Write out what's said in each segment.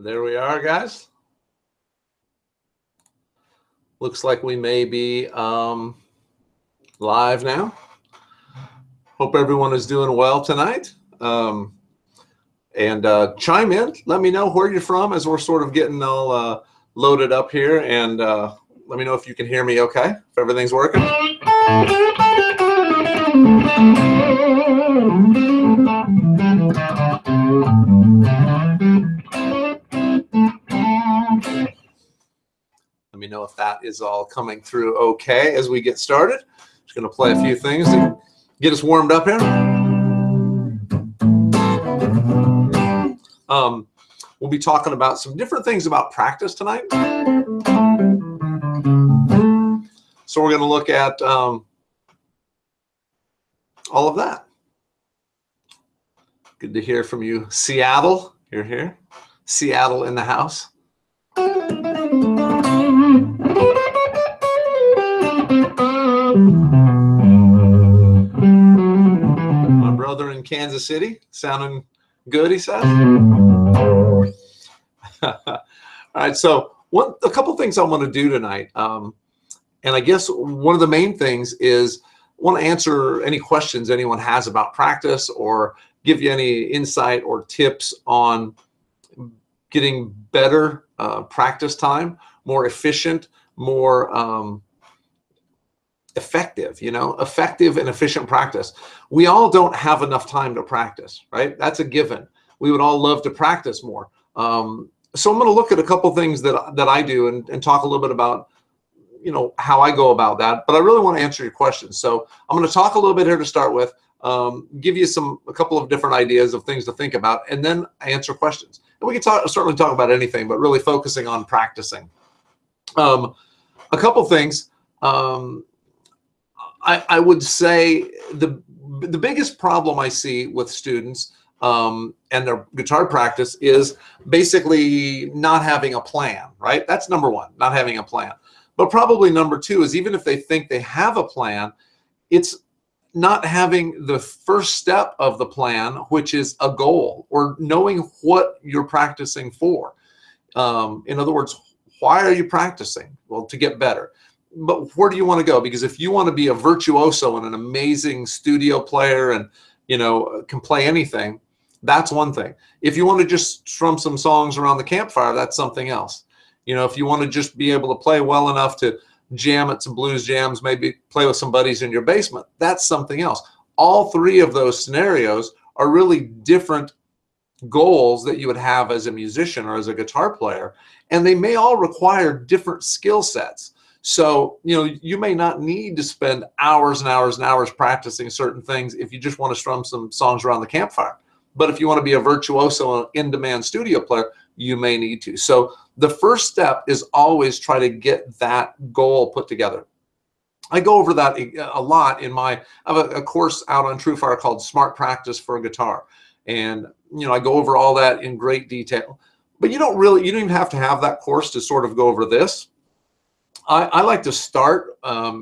There we are, guys. Looks like we may be live now. Hope everyone is doing well tonight. Chime in. Let me know where you're from as we're sort of getting all loaded up here. And let me know if you can hear me okay, if everything's working. Let me know if that is all coming through okay as we get started. Just going to play a few things to get us warmed up here. We'll be talking about some different things about practice tonight. So we're going to look at all of that. Good to hear from you, Seattle. You're here. Seattle in the house. My brother in Kansas City, sounding good, he says. All right, so a couple things I want to do tonight. And I guess one of the main things is I want to answer any questions anyone has about practice or give you any insight or tips on getting better practice time, more efficient, more effective, effective and efficient practice. We all don't have enough time to practice, right? That's a given. We would all love to practice more. So I'm going to look at a couple things that I do and talk a little bit about, how I go about that. But I really want to answer your questions. So I'm going to talk a little bit here to start with, give you a couple of different ideas of things to think about, and then answer questions. And we can certainly talk about anything, but really focusing on practicing. A couple things. I would say the biggest problem I see with students and their guitar practice is basically not having a plan, right? That's number one, not having a plan. But probably number two is even if they think they have a plan, it's not having the first step of the plan, which is a goal or knowing what you're practicing for. In other words, why are you practicing? Well, to get better. But where do you want to go? Because if you want to be a virtuoso and an amazing studio player and, can play anything, that's one thing. If you want to just strum some songs around the campfire, that's something else. If you want to just be able to play well enough to jam at some blues jams, maybe play with some buddies in your basement, that's something else. All three of those scenarios are really different goals that you would have as a musician or as a guitar player, and they may all require different skill sets. So, you may not need to spend hours and hours and hours practicing certain things if you just want to strum some songs around the campfire. But if you want to be a virtuoso and in-demand studio player, you may need to. So the first step is always try to get that goal put together. I go over that a lot in I have a course out on TrueFire called Smart Practice for Guitar. And, I go over all that in great detail. But you don't even have to have that course to sort of go over this. I like to start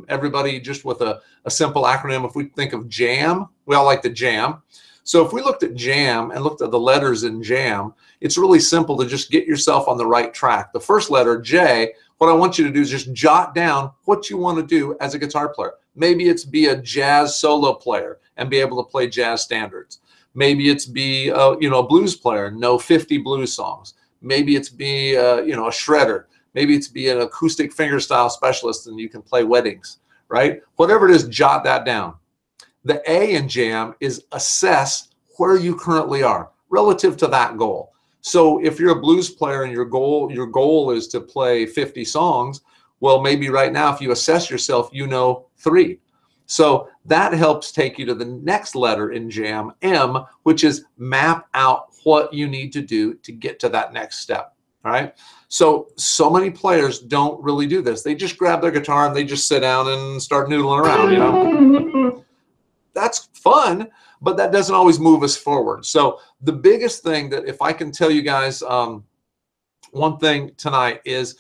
everybody just with a simple acronym. If we think of jam, we all like to jam. So if we looked at jam and looked at the letters in jam, it's really simple to just get yourself on the right track. The first letter, J, what I want you to do is just jot down what you want to do as a guitar player. Maybe it's be a jazz solo player and be able to play jazz standards. Maybe it's be a blues player, know 50 blues songs. Maybe it's be a shredder. Maybe it's be an acoustic fingerstyle specialist and you can play weddings, right? Whatever it is, jot that down. The A in jam is assess where you currently are relative to that goal. So if you're a blues player and your goal is to play 50 songs, well, maybe right now if you assess yourself, 3. So that helps take you to the next letter in jam, M, which is map out what you need to do to get to that next step. All right. So many players don't really do this. They just grab their guitar and they just sit down and start noodling around, That's fun, but that doesn't always move us forward. So the biggest thing that if I can tell you guys one thing tonight is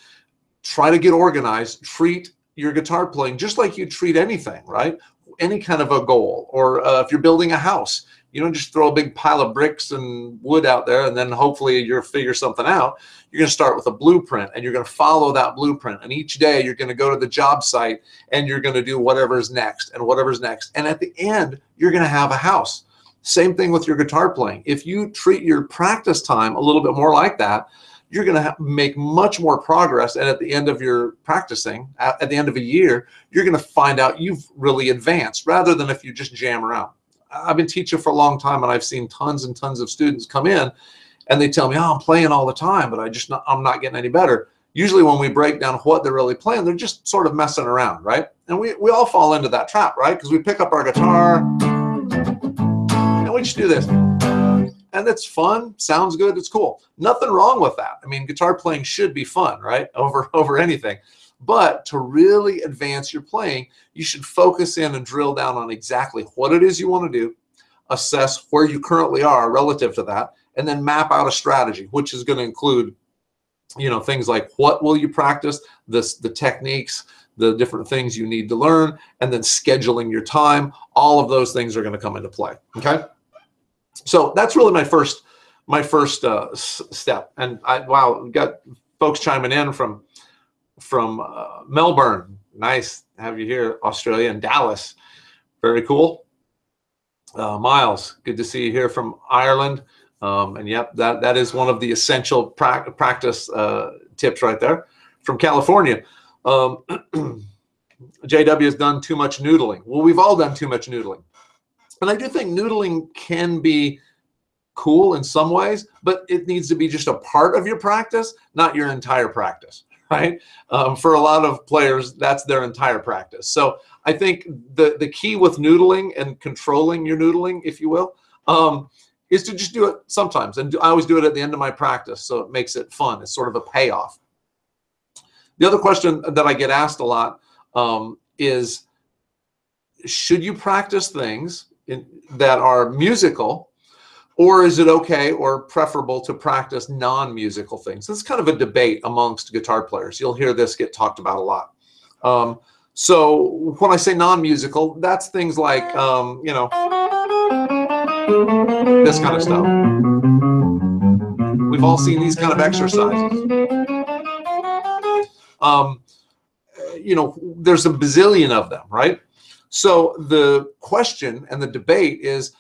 try to get organized, treat your guitar playing just like you treat anything, right? Any kind of a goal, or if you're building a house, You don't just throw a big pile of bricks and wood out there and then hopefully you'll figure something out. You're going to start with a blueprint and you're going to follow that blueprint. And each day you're going to go to the job site and you're going to do whatever's next and whatever's next. And at the end, you're going to have a house. Same thing with your guitar playing. If you treat your practice time a little bit more like that, you're going to make much more progress. And at the end of your practicing, at the end of a year, you're going to find out you've really advanced rather than if you just jam around. I've been teaching for a long time and I've seen tons and tons of students come in and they tell me, oh, I'm playing all the time, but I'm not getting any better. Usually when we break down what they're really playing, they're just sort of messing around, right? And we all fall into that trap, right? Because we pick up our guitar and we just do this. And it's fun, sounds good, it's cool. Nothing wrong with that. I mean, guitar playing should be fun, right? Over anything. But to really advance your playing, you should focus in and drill down on exactly what it is you want to do, assess where you currently are relative to that, and then map out a strategy, which is going to include, you know, things like what will you practice, the techniques, the different things you need to learn, and then scheduling your time. All of those things are going to come into play. Okay. So that's really my first step. And wow, we've got folks chiming in from Melbourne. Nice to have you here, Australia, and Dallas. Very cool. Miles, good to see you here from Ireland. And yep, that is one of the essential practice tips right there. From California, JW has done too much noodling. Well, we've all done too much noodling. And I do think noodling can be cool in some ways, but it needs to be just a part of your practice, not your entire practice, right? For a lot of players, that's their entire practice. So I think the key with noodling and controlling your noodling, if you will, is to just do it sometimes. And I always do it at the end of my practice, so it makes it fun. It's sort of a payoff. The other question that I get asked a lot is, should you practice things that are musical, or is it okay or preferable to practice non-musical things? This is kind of a debate amongst guitar players. You'll hear this get talked about a lot. So when I say non-musical, that's things like, you know, this kind of stuff. We've all seen these kind of exercises. You know, there's a bazillion of them, right? So the question and the debate is,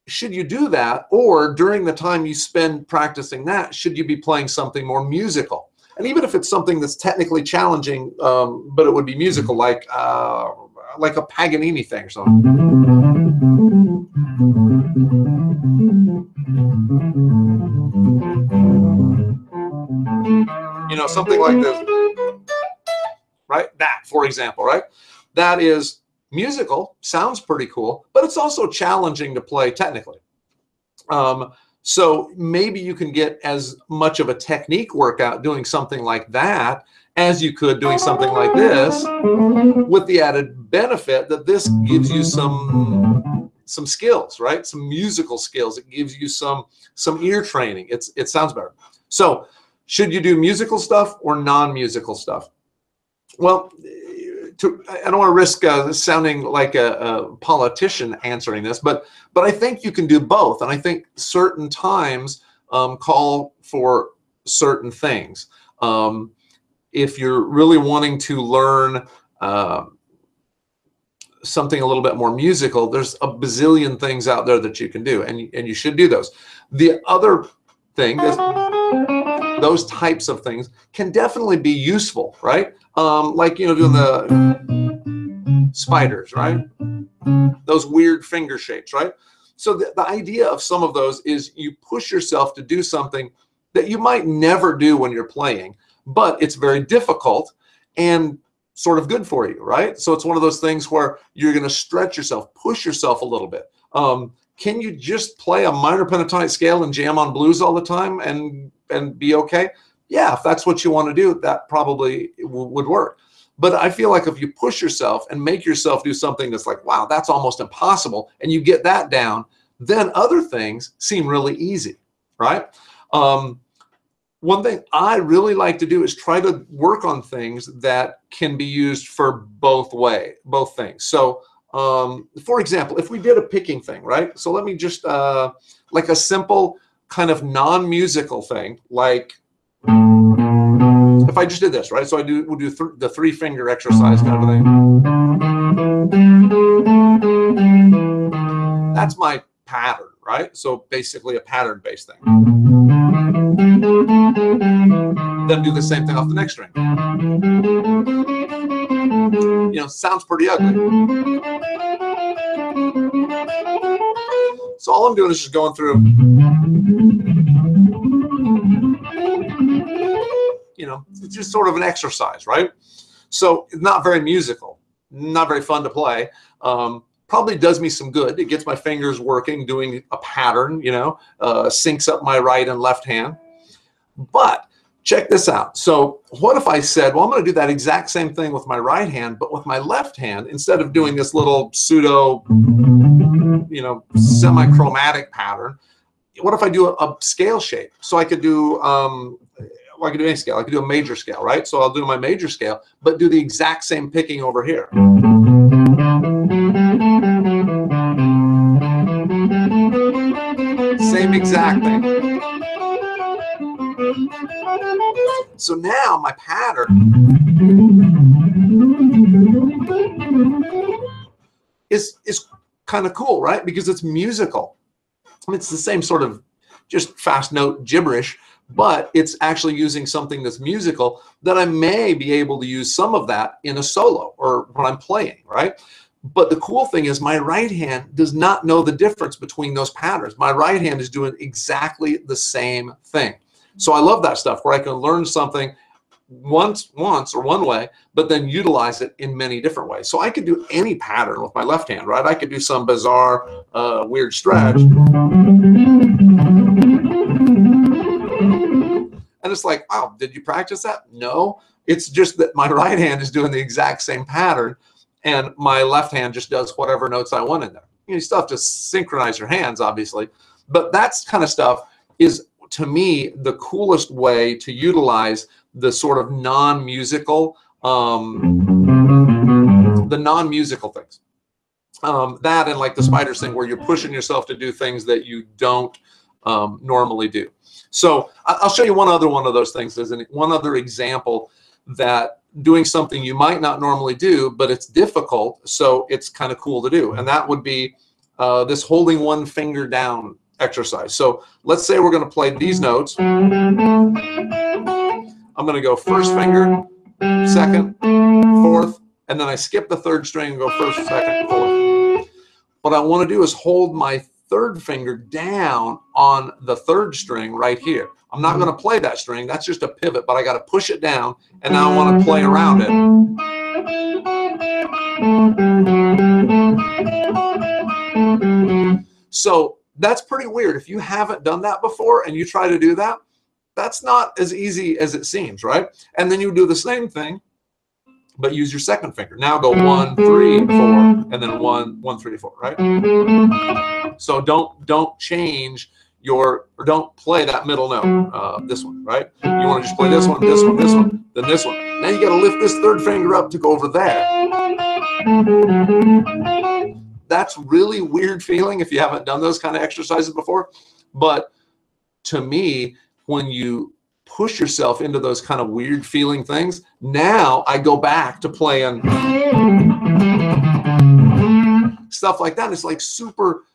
should you do that? Or during the time you spend practicing that, should you be playing something more musical? And even if it's something that's technically challenging, but it would be musical, like a Paganini thing or something. You know, something like this, right? That, for example, right? That is musical, sounds pretty cool, but it's also challenging to play technically. So maybe you can get as much of a technique workout doing something like that as you could doing something like this, with the added benefit that this gives you some skills, right? Some musical skills. It gives you some ear training. It sounds better. So should you do musical stuff or non-musical stuff? Well, I don't want to risk sounding like a politician answering this, but I think you can do both. And I think certain times call for certain things. If you're really wanting to learn something a little bit more musical, there's a bazillion things out there that you can do, and you should do those. The other thing is, those types of things can definitely be useful, right? Like, you know, doing the spiders, right? Those weird finger shapes, right? So the idea of some of those is you push yourself to do something that you might never do when you're playing, but it's very difficult and sort of good for you, right? So it's one of those things where you're going to stretch yourself, push yourself a little bit. Can you just play a minor pentatonic scale and jam on blues all the time and be okay? Yeah, if that's what you want to do, that probably would work. But I feel like if you push yourself and make yourself do something that's like, wow, that's almost impossible, and you get that down, then other things seem really easy, right? One thing I really like to do is try to work on things that can be used for both things. So For example, if we did a picking thing, right? So let me just, like a simple kind of non-musical thing, like if I just did this, right? So we'll do the 3-finger exercise kind of a thing. That's my pattern, right? So basically a pattern-based thing. Then do the same thing off the next string. You know, sounds pretty ugly. So all I'm doing is just going through, you know, it's just sort of an exercise, right? So it's not very musical, not very fun to play. Probably does me some good. It gets my fingers working, doing a pattern, you know, syncs up my right and left hand. But check this out. So what if I said, well, I'm going to do that exact same thing with my right hand, but with my left hand, instead of doing this little pseudo, you know, semi-chromatic pattern, what if I do a scale shape? So I could do, well, I could do any scale. I could do a major scale, right? So I'll do my major scale, but do the exact same picking over here. Same exact thing. So now my pattern is kind of cool, right? Because it's musical. It's the same sort of just fast note gibberish, but it's actually using something that's musical that I may be able to use some of that in a solo or when I'm playing, right? But the cool thing is my right hand does not know the difference between those patterns. My right hand is doing exactly the same thing. So I love that stuff where I can learn something once or one way, but then utilize it in many different ways. So I could do any pattern with my left hand, right? I could do some bizarre, weird stretch. And it's like, wow, did you practice that? No, it's just that my right hand is doing the exact same pattern and my left hand just does whatever notes I want in there. You still have to synchronize your hands, obviously, but that's kind of stuff is, to me, the coolest way to utilize the sort of non-musical, things. That and like the spiders thing where you're pushing yourself to do things that you don't normally do. So I'll show you one other one of those things as one other example that doing something you might not normally do, but it's difficult, so it's kind of cool to do. And that would be this holding one finger down exercise. So let's say we're going to play these notes. I'm going to go first finger, second, fourth, and then I skip the third string and go first, second, fourth. What I want to do is hold my third finger down on the third string right here. I'm not going to play that string. That's just a pivot, but I got to push it down, and now I want to play around it. So that's pretty weird. If you haven't done that before and you try to do that, that's not as easy as it seems, right? And then you do the same thing, but use your second finger. Now go 1, 3, 4, and then 1, 1, 3, 4, right? So don't change or don't play that middle note, this one, right? You want to just play this one, this one, this one, then this one. Now you got to lift this third finger up to go over there. That's really weird feeling if you haven't done those kind of exercises before. But to me, when you push yourself into those kind of weird feeling things, now I go back to playing stuff like that. It's like super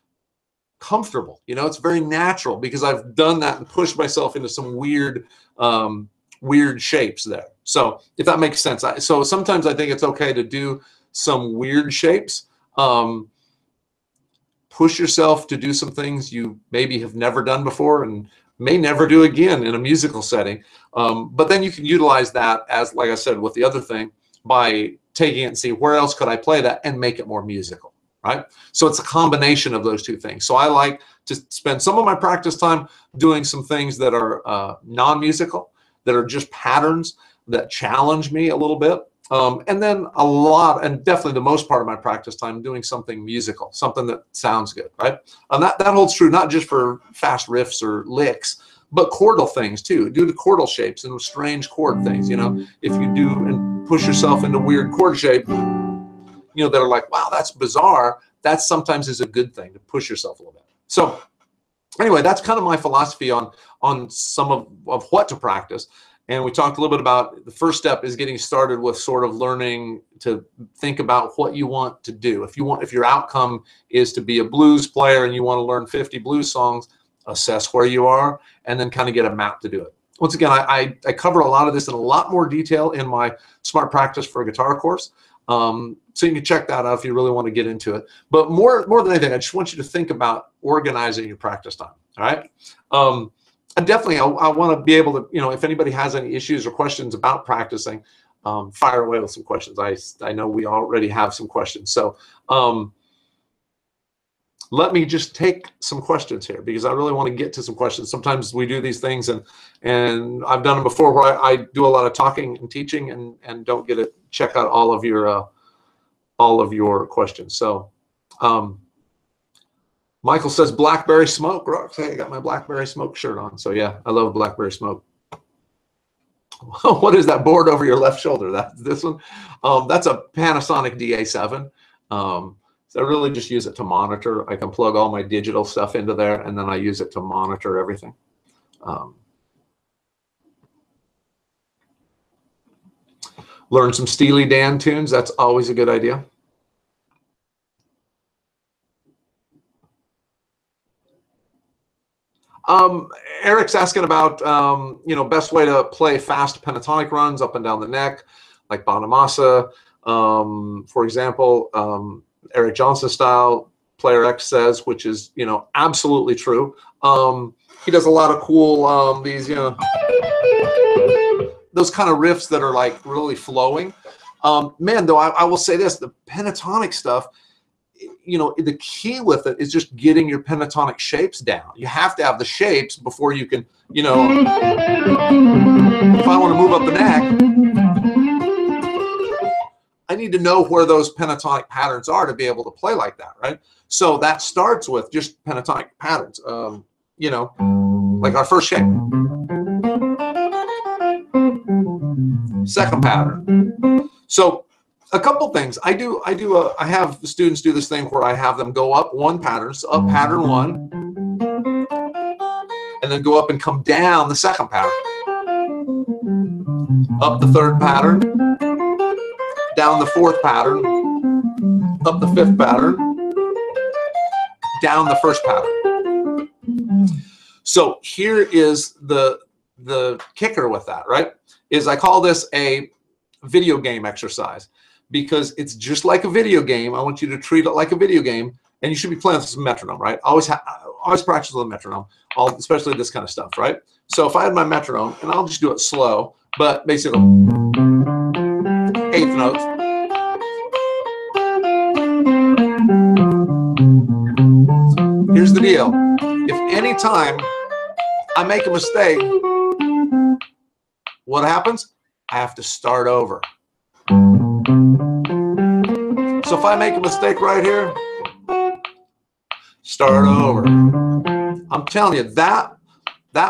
comfortable, you know, it's very natural because I've done that and pushed myself into some weird shapes there. So if that makes sense. So sometimes I think it's okay to do some weird shapes. Push yourself to do some things you maybe have never done before and may never do again in a musical setting. But then you can utilize that as, like I said, with the other thing, by taking it and see where else could I play that and make it more musical, right? So it's a combination of those two things. So I like to spend some of my practice time doing some things that are non-musical, that are just patterns that challenge me a little bit. And then a lot, and definitely the most part of my practice time, doing something musical, something that sounds good, right? And that holds true not just for fast riffs or licks, but chordal things too. Do the chordal shapes and strange chord things, you know. If you do and push yourself into weird chord shape, you know, that are like, wow, that's bizarre, that sometimes is a good thing to push yourself a little bit. So anyway, that's kind of my philosophy on some of what to practice. And we talked a little bit about the first step is getting started with sort of learning to think about what you want to do. If your outcome is to be a blues player and you want to learn 50 blues songs, assess where you are and then kind of get a map to do it. Once again, I cover a lot of this in a lot more detail in my Smart Practice for Guitar course. So you can check that out if you really want to get into it. But more than anything, I just want you to think about organizing your practice time. All right. And definitely, I want to be able to, you know, if anybody has any issues or questions about practicing, fire away with some questions. I know we already have some questions. So let me just take some questions here because I really want to get to some questions. Sometimes we do these things and I've done them before where I do a lot of talking and teaching and don't get to check out all of your questions. So Michael says Blackberry Smoke. Hey, I got my Blackberry Smoke shirt on. So yeah, I love Blackberry Smoke. What is that board over your left shoulder? That's this one. That's a Panasonic DA7. So I really just use it to monitor. I can plug all my digital stuff into there, and then I use it to monitor everything. Learn some Steely Dan tunes. That's always a good idea. Eric's asking about, you know, best way to play fast pentatonic runs up and down the neck, like Bonamassa, for example. Eric Johnson style, Player X says, which is, you know, absolutely true. He does a lot of cool, these, you know, those kind of riffs that are like really flowing. Man, though, I will say this, the pentatonic stuff, you know, the key with it is just getting your pentatonic shapes down. You have to have the shapes before you can, you know, if I want to move up the neck, I need to know where those pentatonic patterns are to be able to play like that, right? So that starts with just pentatonic patterns, you know, like our first shape. Second pattern. So a couple things. I have the students do this thing where I have them go up one pattern, so up pattern one, and then go up and come down the second pattern. Up the third pattern, down the fourth pattern, up the fifth pattern, down the first pattern. So here is the kicker with that, right? Is I call this a video game exercise because it's just like a video game. I want you to treat it like a video game, and you should be playing with some metronome, right? Always practice with a metronome, especially this kind of stuff, right? So if I had my metronome, and I'll just do it slow, but basically eighth notes. Here's the deal. If any time I make a mistake, what happens? I have to start over. So if I make a mistake right here, start over. I'm telling you, that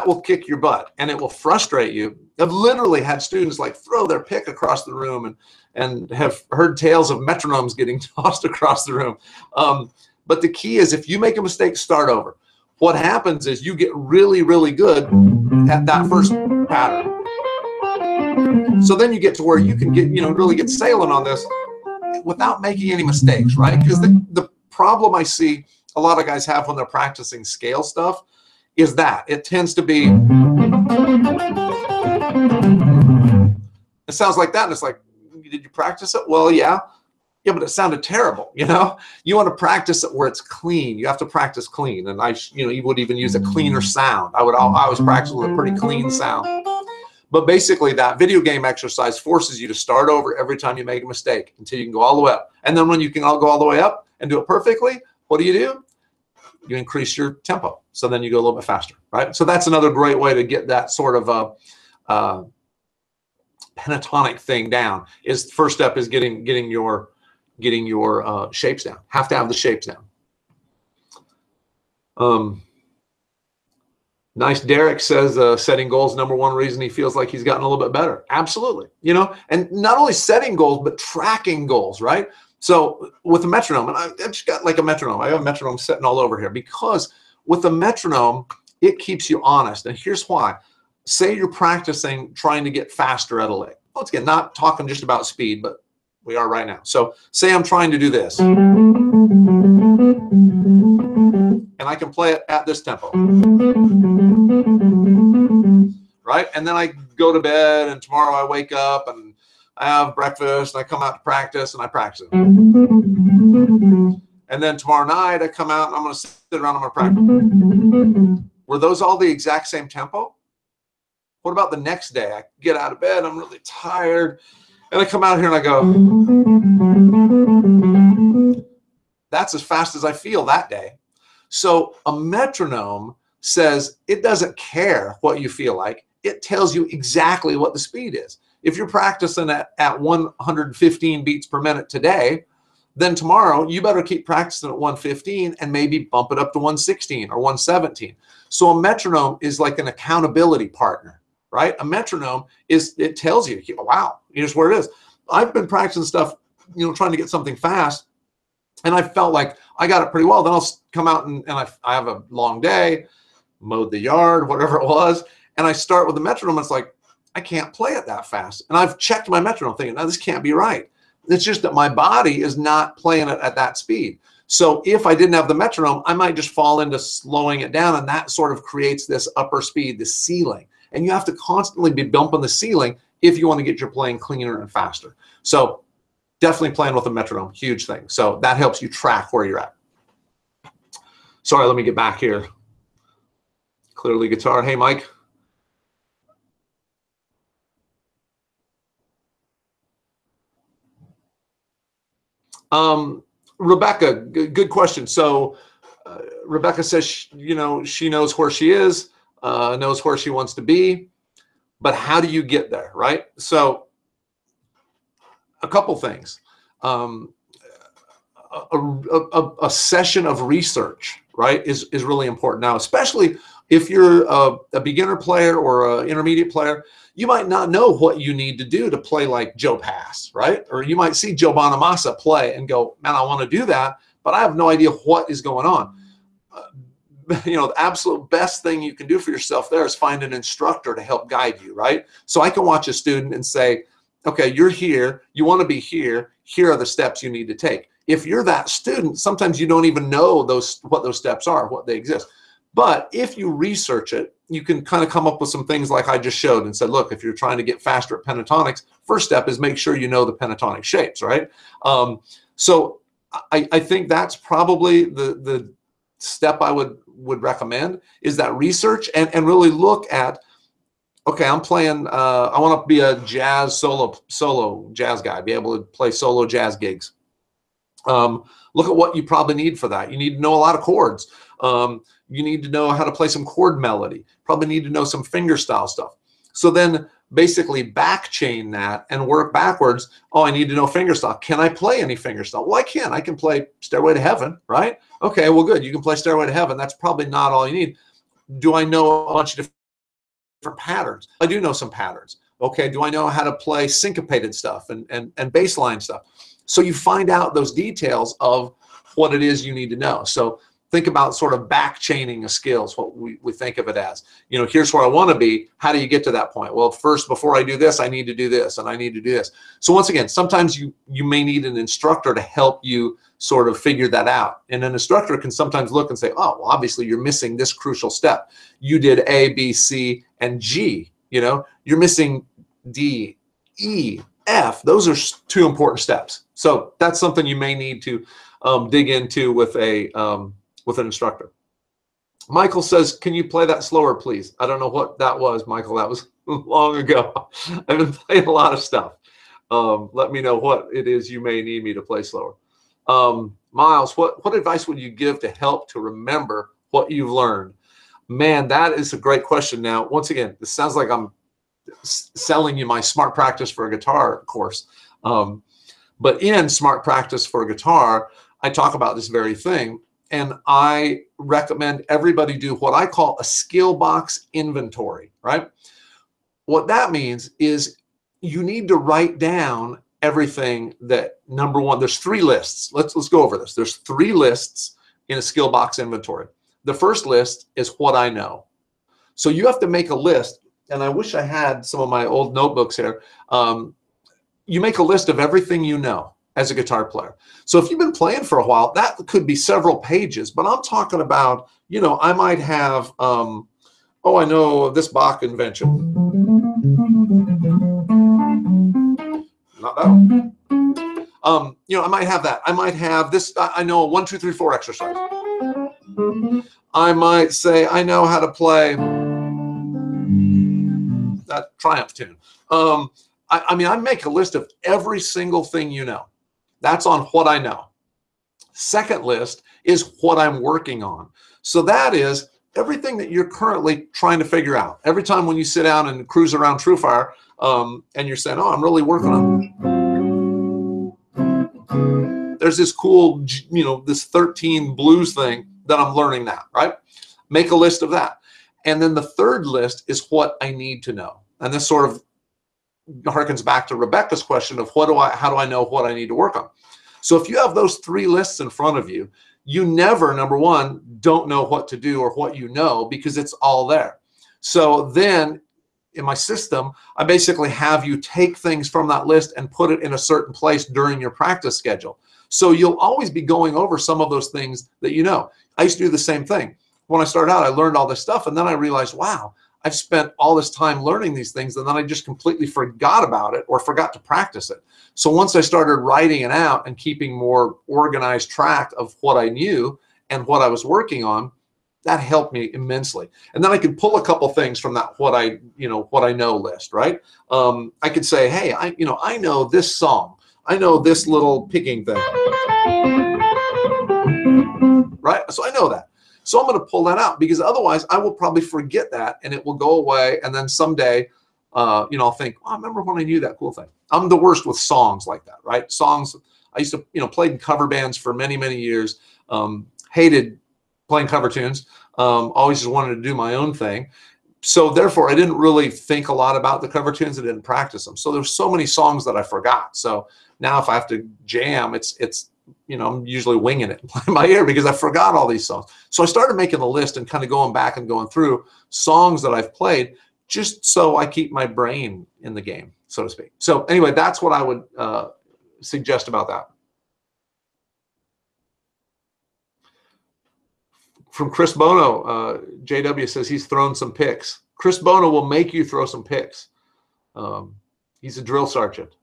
will kick your butt and it will frustrate you. I've literally had students like throw their pick across the room and have heard tales of metronomes getting tossed across the room. But the key is if you make a mistake, start over. What happens is you get really, really good at that first pattern. So then you get to where you can get, you know, really get sailing on this without making any mistakes, right? Because the problem I see a lot of guys have when they're practicing scale stuff is that it tends to be, it sounds like that, and it's like, did you practice it? Well, yeah, but it sounded terrible, you know? You want to practice it where it's clean. You have to practice clean, and you know, you would even use a cleaner sound. I always practice with a pretty clean sound. But basically, that video game exercise forces you to start over every time you make a mistake until you can go all the way up. And then when you can all go all the way up and do it perfectly, what do? You increase your tempo. So then you go a little bit faster, right? So that's another great way to get that sort of pentatonic thing down. Is the first step is getting your shapes down. Have to have the shapes down. Nice. Derek says setting goals, #1 reason he feels like he's gotten a little bit better. Absolutely. You know, and not only setting goals, but tracking goals, right? So with a metronome, and I've just got like a metronome. I have a metronome sitting all over here because with a metronome, it keeps you honest. And here's why. Say you're practicing trying to get faster at a lick. Once again, not talking just about speed, but we are right now. So say I'm trying to do this. And I can play it at this tempo. Right? And then I go to bed, and tomorrow I wake up and I have breakfast and I come out to practice and I practice it. And then tomorrow night I come out and I'm going to sit around and I'm going to practice. Were those all the exact same tempo? What about the next day? I get out of bed, I'm really tired, and I come out here and I go, that's as fast as I feel that day. So a metronome says it doesn't care what you feel like. It tells you exactly what the speed is. If you're practicing at 115 beats per minute today, then tomorrow you better keep practicing at 115 and maybe bump it up to 116 or 117. So a metronome is like an accountability partner, right? A metronome it tells you, wow, here's where it is. I've been practicing stuff, trying to get something fast, and I felt like I got it pretty well. Then I'll come out and I have a long day, mowed the yard, whatever it was, and I start with the metronome. It's like, I can't play it that fast. And I've checked my metronome thinking, no, this can't be right. It's just that my body is not playing it at that speed. So if I didn't have the metronome, I might just fall into slowing it down, and that sort of creates this upper speed, this ceiling. And you have to constantly be bumping the ceiling if you want to get your playing cleaner and faster. So definitely playing with a metronome, huge thing. So that helps you track where you're at. Sorry, let me get back here. Clearly guitar. Hey, Mike. Rebecca, good question. So Rebecca says, she knows where she is, knows where she wants to be, but how do you get there, right? So a couple things. A session of research, right, is really important now, especially if you're a beginner player or an intermediate player. You might not know what you need to do to play like Joe Pass, right? Or you might see Joe Bonamassa play and go, man, I want to do that, but I have no idea what is going on. The absolute best thing you can do for yourself there is find an instructor to help guide you, right? So I can watch a student and say, okay, you're here, you want to be here, here are the steps you need to take. If you're that student, sometimes you don't even know what those steps are, what they exist. But if you research it, you can kind of come up with some things like I just showed and said, look, if you're trying to get faster at pentatonics, first step is make sure you know the pentatonic shapes, right? So I think that's probably the step I would recommend, is that research and really look at, okay, I'm playing, I want to be a jazz solo jazz guy, be able to play solo jazz gigs. Look at what you probably need for that. You need to know a lot of chords. You need to know how to play some chord melody. Probably need to know some fingerstyle stuff. So then basically back chain that and work backwards. Oh, I need to know fingerstyle. Can I play any fingerstyle? Well, I can. I can play Stairway to Heaven, right? Okay, well, good. You can play Stairway to Heaven. That's probably not all you need. Do I know a bunch of different patterns? I do know some patterns. Okay, do I know how to play syncopated stuff and bass line stuff? So you find out those details of what it is you need to know. So think about sort of back chaining of skills, what we think of it as. Here's where I want to be. How do you get to that point? Well, first, before I do this, I need to do this, and I need to do this. So once again, sometimes you may need an instructor to help you sort of figure that out. And an instructor can sometimes look and say, oh, well, obviously you're missing this crucial step. You did A, B, C, and G. You're missing D, E, F. Those are two important steps. So that's something you may need to dig into with an instructor. Michael says, can you play that slower, please? I don't know what that was, Michael. That was long ago. I've been playing a lot of stuff. Let me know what it is you may need me to play slower. Miles, what advice would you give to help to remember what you've learned? Man, that is a great question. Now, once again, this sounds like I'm selling you my Smart Practice for a Guitar course. But in Smart Practice for a Guitar, I talk about this very thing. And I recommend everybody do what I call a skill box inventory, right? What that means is you need to write down everything that, number one, there's 3 lists. Let's go over this. There's 3 lists in a skill box inventory. The first list is what I know. So you have to make a list, and I wish I had some of my old notebooks here. You make a list of everything you know as a guitar player. So if you've been playing for a while, that could be several pages, but I'm talking about, you know, I might have, oh, I know this Bach invention. Not that one. You know, I might have that. I might have this, I know a 1, 2, 3, 4 exercise. I might say, I know how to play that Triumph tune. I mean, I make a list of every single thing you know. That's on what I know. Second list is what I'm working on. So that is everything that you're currently trying to figure out. Every time when you sit down and cruise around TrueFire, and you're saying, oh, I'm really working on, there's this cool, you know, this 13 blues thing that I'm learning now, right? Make a list of that. And then the third list is what I need to know. And this sort of harkens back to Rebecca's question of how do I know what I need to work on? So if you have those 3 lists in front of you, you never, number one, don't know what to do or what you know, because it's all there. So then in my system, I basically have you take things from that list and put it in a certain place during your practice schedule. So you'll always be going over some of those things that you know. I used to do the same thing. When I started out, I learned all this stuff, and then I realized, wow, I've spent all this time learning these things, and then I just completely forgot about it or forgot to practice it. So once I started writing it out and keeping more organized track of what I knew and what I was working on, that helped me immensely. And then I could pull a couple things from that what I know list, right? I could say, hey, I know this song. I know this little picking thing, right? So I know that. So I'm going to pull that out, because otherwise I will probably forget that and it will go away. And then someday, I'll think, oh, I remember when I knew that cool thing. I'm the worst with songs like that, right? Songs, I used to, play in cover bands for many, many years. Hated playing cover tunes. Always just wanted to do my own thing. So therefore, I didn't really think a lot about the cover tunes. I didn't practice them. So there's so many songs that I forgot. So now if I have to jam, it's I'm usually winging it and playing by ear because I forgot all these songs. So I started making a list and kind of going back and going through songs that I've played, just so I keep my brain in the game, so to speak. So anyway, that's what I would suggest about that. From Chris Bono, JW says he's thrown some picks. Chris Bono will make you throw some picks. He's a drill sergeant.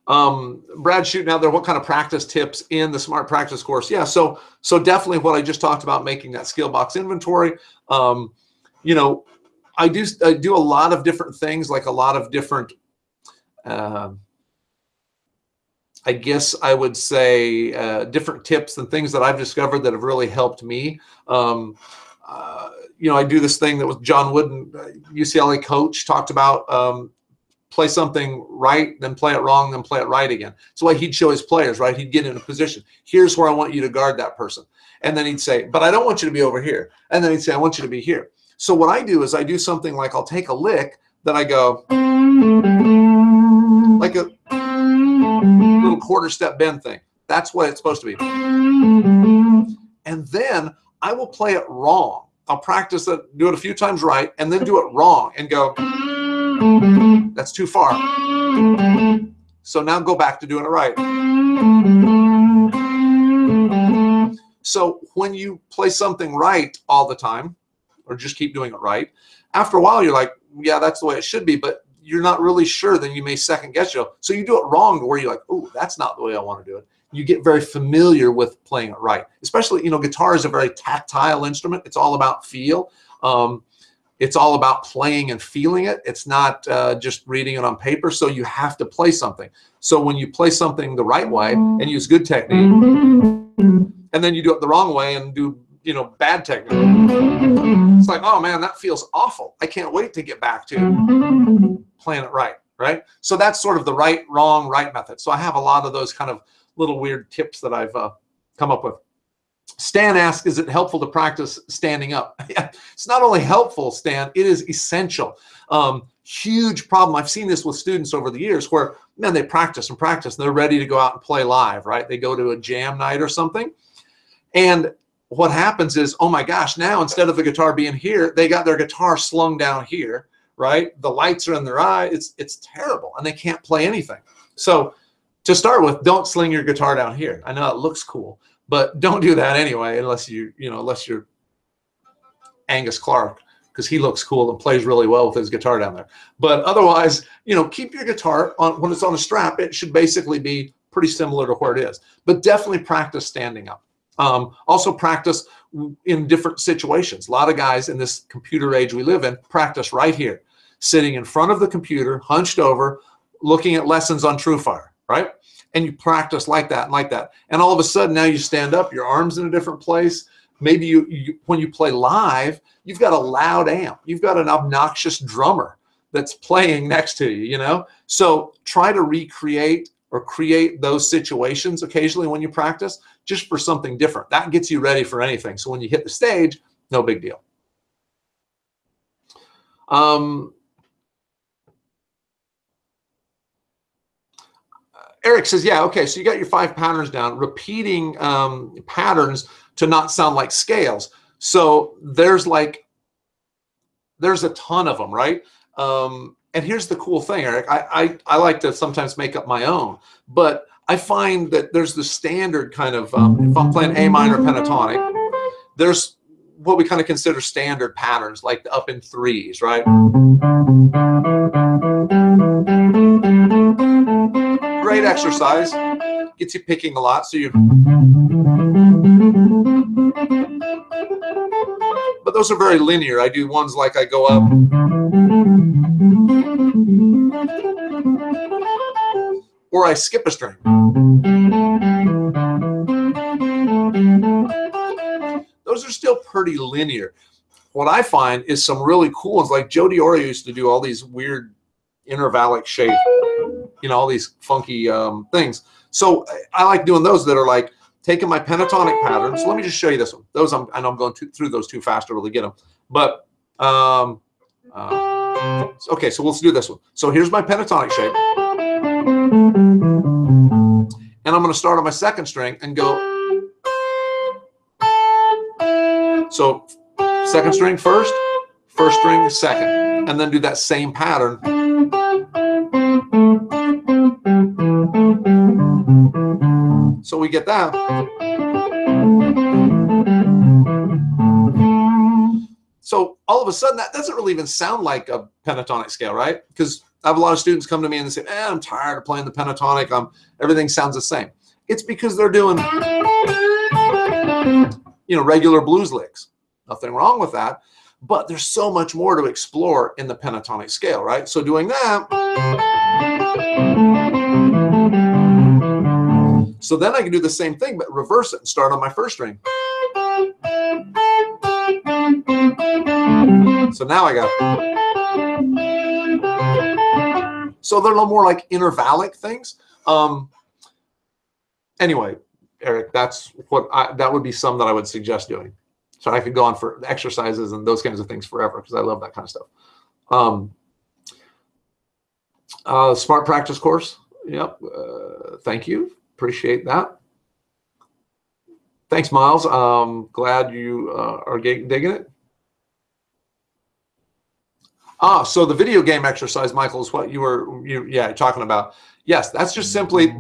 Brad shooting out there, what kind of practice tips in the Smart Practice course? Yeah, so definitely what I just talked about, making that skill box inventory. I do a lot of different things, like a lot of different, I guess I would say, different tips and things that I've discovered that have really helped me. I do this thing that was John Wooden, UCLA coach, talked about. Play something right, then play it wrong, then play it right again. So like he'd show his players, right? He'd get in a position. Here's where I want you to guard that person. And then he'd say, but I don't want you to be over here. And then he'd say, I want you to be here. So what I do is I do something like I'll take a lick, then I go like a little quarter step bend thing. That's what it's supposed to be. And then I will play it wrong. I'll practice it, do it a few times right, and then do it wrong and go, that's too far. So now go back to doing it right. So when you play something right all the time, or just keep doing it right, after a while you're like, yeah, that's the way it should be, but you're not really sure, then you may second guess yourself. So you do it wrong to where you're like, oh, that's not the way I want to do it. You get very familiar with playing it right. Especially, guitar is a very tactile instrument. It's all about feel. It's all about playing and feeling it. It's not just reading it on paper. So you have to play something. So when you play something the right way and use good technique, and then you do it the wrong way and do bad technique, it's like, oh man, that feels awful. I can't wait to get back to playing it right, right? So that's sort of the right, wrong, right method. So I have a lot of those kind of little weird tips that I've come up with. Stan asks, is it helpful to practice standing up? It's not only helpful, Stan, it is essential. Huge problem. I've seen this with students over the years where, man, they practice and practice and they're ready to go out and play live, right? They go to a jam night or something. And what happens is, oh my gosh, now instead of the guitar being here, they got their guitar slung down here, right? The lights are in their eye. It's terrible and they can't play anything. So to start with, don't sling your guitar down here. I know it looks cool, but don't do that anyway, unless unless you're Angus Clark, because he looks cool and plays really well with his guitar down there. But otherwise, keep your guitar on when it's on a strap. It should basically be pretty similar to where it is, but definitely practice standing up. Also practice in different situations. A lot of guys in this computer age we live in practice right here, sitting in front of the computer, hunched over, looking at lessons on TrueFire, right? And you practice like that and like that. And all of a sudden now you stand up, your arm's in a different place. Maybe you when you play live, you've got a loud amp. You've got an obnoxious drummer that's playing next to you, So try to recreate or create those situations occasionally when you practice, just for something different. That gets you ready for anything. So when you hit the stage, no big deal. Eric says, yeah, okay, so you got your 5 patterns down, repeating patterns to not sound like scales. So there's a ton of them, right? And here's the cool thing, Eric. I like to sometimes make up my own, but I find that there's the standard kind of, if I'm playing A minor pentatonic, there's what we kind of consider standard patterns, like the up in 3s, right? Great exercise, gets you picking a lot, so but those are very linear. I do ones like I go up, or I skip a string. Those are still pretty linear. What I find is some really cool ones, like Joe Diorio used to do all these weird intervallic shape, all these funky things. So I like doing those that are like taking my pentatonic patterns. Let me just show you this one. Those I know I'm going through those too fast to really get them. But okay, so let's do this one. So here's my pentatonic shape, and I'm going to start on my second string and go. So second string first string second, and then do that same pattern. So we get that. So all of a sudden, that doesn't really even sound like a pentatonic scale, right? Because I have a lot of students come to me and they say, I'm tired of playing the pentatonic. Everything sounds the same. It's because they're doing, regular blues licks. Nothing wrong with that. But there's so much more to explore in the pentatonic scale, right? So doing that. So then I can do the same thing, but reverse it and start on my first string. So now I got. So they're a little more like intervallic things. Anyway, Eric, that's that would be some that I would suggest doing. So I could go on for exercises and those kinds of things forever because I love that kind of stuff. Smart practice course. Yep. Thank you. Appreciate that. Thanks, Miles. Glad you are digging it. So the video game exercise, Michael, is what you were talking about. Yes, that's just simply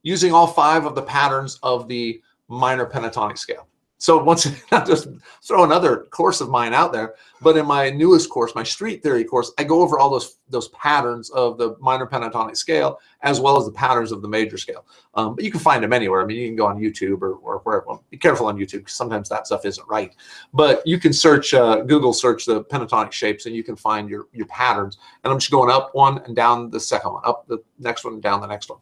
using all 5 of the patterns of the minor pentatonic scale. So once I'll just throw another course of mine out there, but in my newest course, my street theory course, I go over all those patterns of the minor pentatonic scale as well as the patterns of the major scale. But you can find them anywhere. I mean, you can go on YouTube or wherever. Well, be careful on YouTube because sometimes that stuff isn't right. But you can search, Google search the pentatonic shapes and you can find your patterns. And I'm just going up one and down the second one, up the next one and down the next one.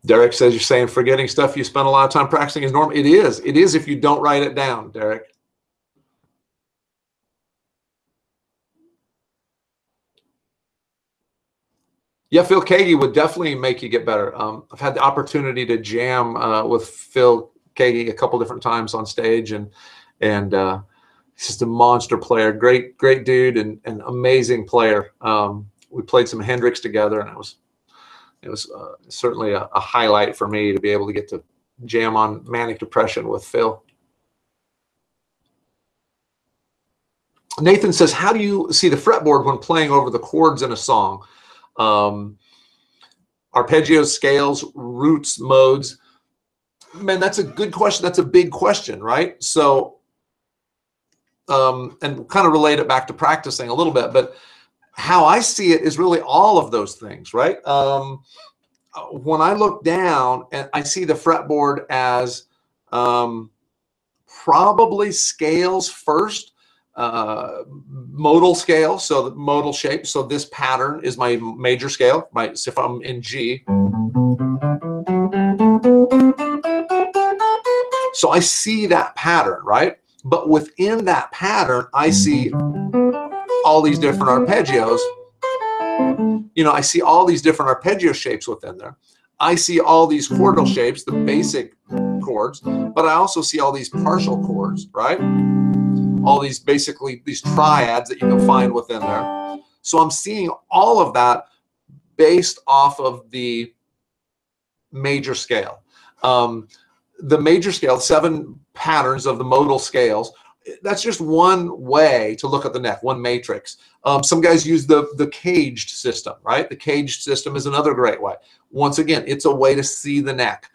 Derek says, you're saying forgetting stuff you spend a lot of time practicing is normal. It is. It is if you don't write it down, Derek. Yeah, Phil Kagi would definitely make you get better. I've had the opportunity to jam with Phil Kagi a couple different times on stage, and he's just a monster player. Great dude, and amazing player. We played some Hendrix together, and it was certainly a highlight for me to be able to get to jam on Manic Depression with Phil. Nathan says, how do you see the fretboard when playing over the chords in a song? Arpeggios, scales, roots, modes. Man, that's a good question. That's a big question, right? So, and kind of relate it back to practicing a little bit, but how I see it is really all of those things, right? When I look down and I see the fretboard as probably scales first, modal scale, so the modal shape. So this pattern is my major scale. So if I'm in G, so I see that pattern, right? But within that pattern, I see all these different arpeggios. You know, I see all these different arpeggio shapes within there. I see all these chordal shapes, the basic chords, but I also see all these partial chords, right? All these, basically these triads that you can find within there. So I'm seeing all of that based off of the major scale. The major scale, 7 patterns of the modal scales, that's just one way to look at the neck, one matrix. Some guys use the caged system, right? The caged system is another great way. Once again, it's a way to see the neck.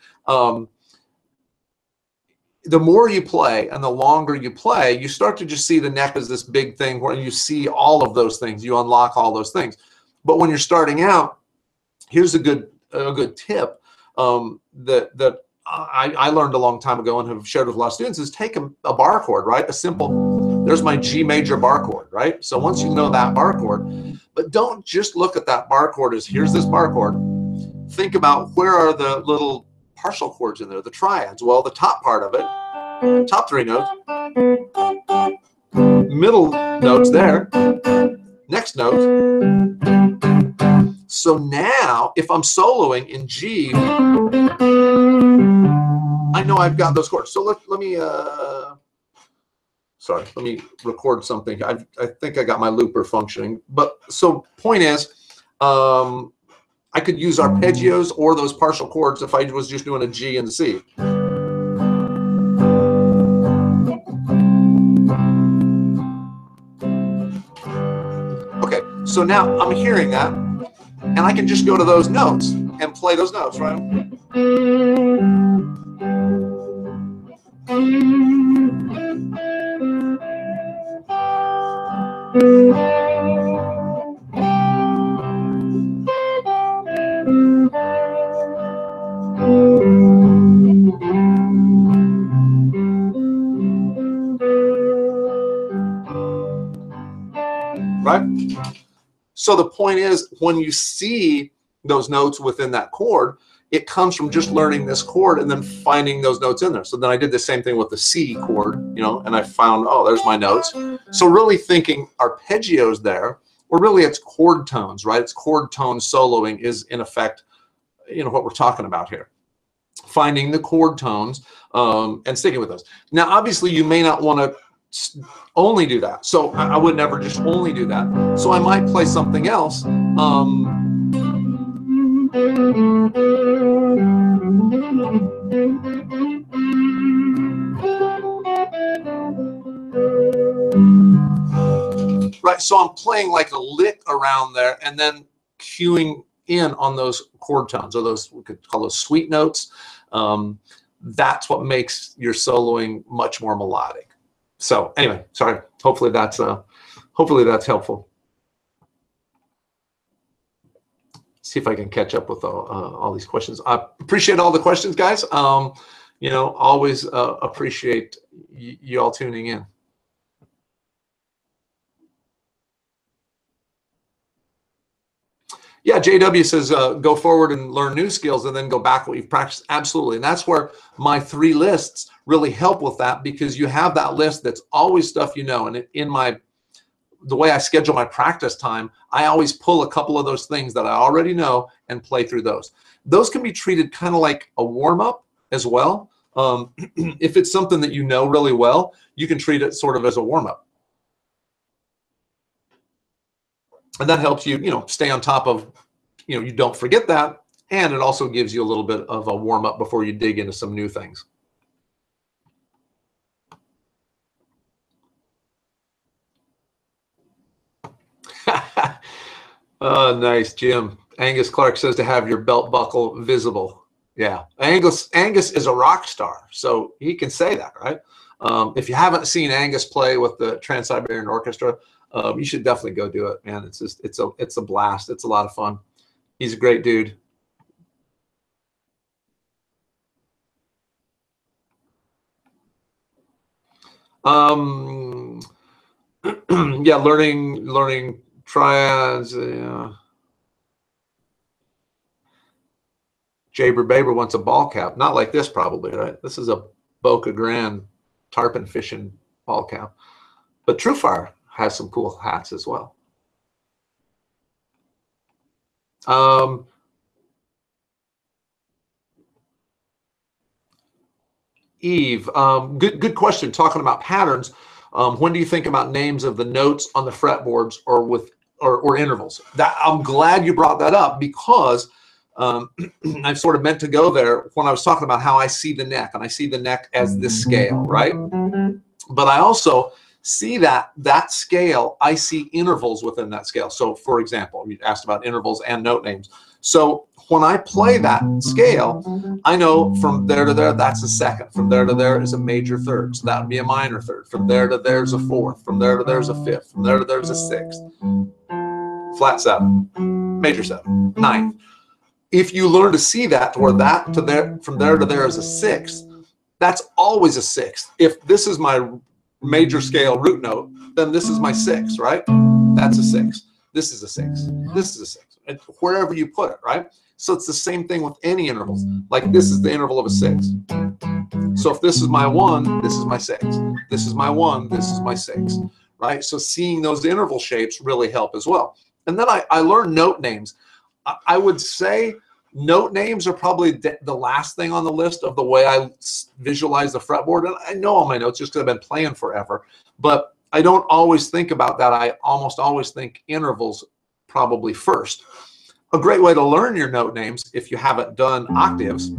The more you play and the longer you play, you start to just see the neck as this big thing where you see all of those things. You unlock all those things. But when you're starting out, here's a good tip that I learned a long time ago and have shared with a lot of students is take a bar chord, right? A simple, there's my G major bar chord, right? So once you know that bar chord, but don't just look at that bar chord as here's this bar chord. Think about where are the little partial chords in there, the triads. Well, the top part of it, top 3 notes, middle notes there, next note. So now if I'm soloing in G, I know I've got those chords. So let me sorry, let me record something. I think I got my looper functioning. But so point is, I could use arpeggios or those partial chords if I was just doing a G and a C. Okay, so now I'm hearing that, and I can just go to those notes and play those notes, right? Right? So the point is, when you see those notes within that chord, it comes from just learning this chord and then finding those notes in there. So then I did the same thing with the C chord, you know, and I found, oh, there's my notes. So really thinking arpeggios there, or really it's chord tones, right? It's chord tone soloing is in effect, you know, what we're talking about here. Finding the chord tones and sticking with those. Now, obviously, you may not want to only do that. So I would never just only do that. So I might play something else. Right, so I'm playing like a lick around there and then cueing in on those chord tones, or those, we could call those sweet notes. That's what makes your soloing much more melodic. So anyway, sorry. Hopefully that's helpful. See if I can catch up with all these questions. I appreciate all the questions, guys. You know, always appreciate you all tuning in. Yeah, JW says, go forward and learn new skills and then go back what you've practiced. Absolutely. And that's where my 3 lists really help with that, because you have that list that's always stuff you know. And in my the way I schedule my practice time, I always pull a couple of those things that I already know and play through those. Those can be treated kind of like a warm-up as well. If it's something that you know really well, you can treat it sort of as a warm-up. And that helps you, stay on top of, you don't forget that. And it also gives you a little bit of a warm-up before you dig into some new things. Oh, nice, Jim. Angus Clark says to have your belt buckle visible. Yeah, Angus is a rock star, so he can say that, right? If you haven't seen Angus play with the Trans-Siberian Orchestra, you should definitely go do it, man. It's a blast. It's a lot of fun. He's a great dude. Yeah, learning triads. Jaber Baber wants a ball cap. Not like this, probably, right? This is a Boca Grande tarpon fishing ball cap. But TrueFire has some cool hats as well. Eve, good question. Talking about patterns, when do you think about names of the notes on the fretboards or intervals? I'm glad you brought that up, because I've sort of meant to go there when I was talking about how I see the neck, and I see the neck as this scale, right? But I also see that scale, I see intervals within that scale. So for example, you asked about intervals and note names. So when I play that scale, I know from there to there, that's a second. From there to there is a major third. So that would be a minor third. From there to there's a fourth. From there to there's a fifth. From there to there's a sixth. Flat seven, major seven, ninth. If you learn to see that, to where that to there, from there to there is a sixth, that's always a sixth. If this is my major scale root note, then this is my sixth, right? That's a sixth. This is a sixth. This is a sixth. And wherever you put it, right? So it's the same thing with any intervals. Like this is the interval of a sixth. So if this is my one, this is my sixth. This is my one, this is my sixth, right? So seeing those interval shapes really help as well. And then I learned note names. I would say note names are probably the last thing on the list of the way I visualize the fretboard. And I know all my notes just because I've been playing forever, but I don't always think about that. I almost always think intervals probably first. A great way to learn your note names, if you haven't done octaves,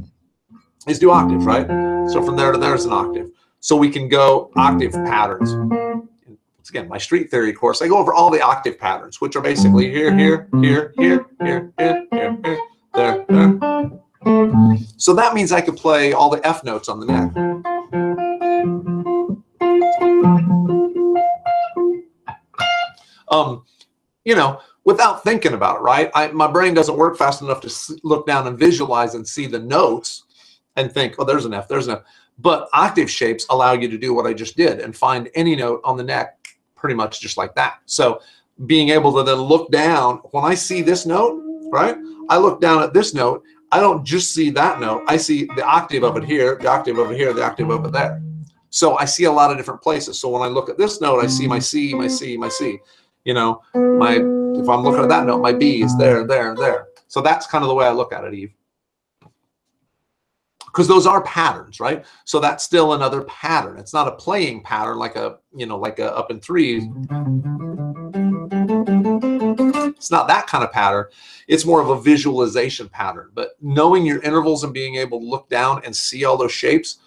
is do octaves, right? So from there to there is an octave. So we can go octave patterns. Once again, my street theory course, I go over all the octave patterns, which are basically here, here, here, here, here, here, here, here, there, there. So that means I could play all the F notes on the neck. Without thinking about it, right? My brain doesn't work fast enough to look down and visualize and see the notes and think, oh, there's an F, there's an F. But octave shapes allow you to do what I just did and find any note on the neck pretty much just like that. So being able to then look down, when I see this note, right? I look down at this note, I don't just see that note, I see the octave of it here, the octave over here, the octave over there. So I see a lot of different places. So when I look at this note, I see my C, my C, my C. If I'm looking at that note, my B is there, there, and there. So that's kind of the way I look at it, Eve. Because those are patterns, right? So that's still another pattern. It's not a playing pattern like a up in threes. It's not that kind of pattern. It's more of a visualization pattern. But knowing your intervals and being able to look down and see all those shapes,